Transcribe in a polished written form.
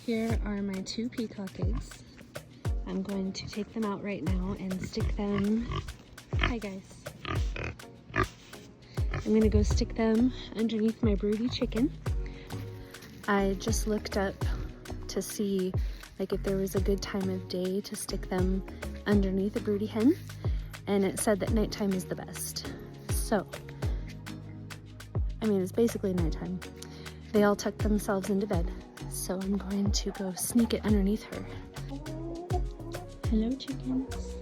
Here are my 2 peacock eggs. I'm going to take them out right now and stick them, hi guys. I'm gonna go stick them underneath my broody chicken. I just looked up to see like if there was a good time of day to stick them underneath a broody hen, and it said that nighttime is the best. So, I mean, it's basically nighttime. They all tucked themselves into bed, so I'm going to go sneak it underneath her. Hello, chickens.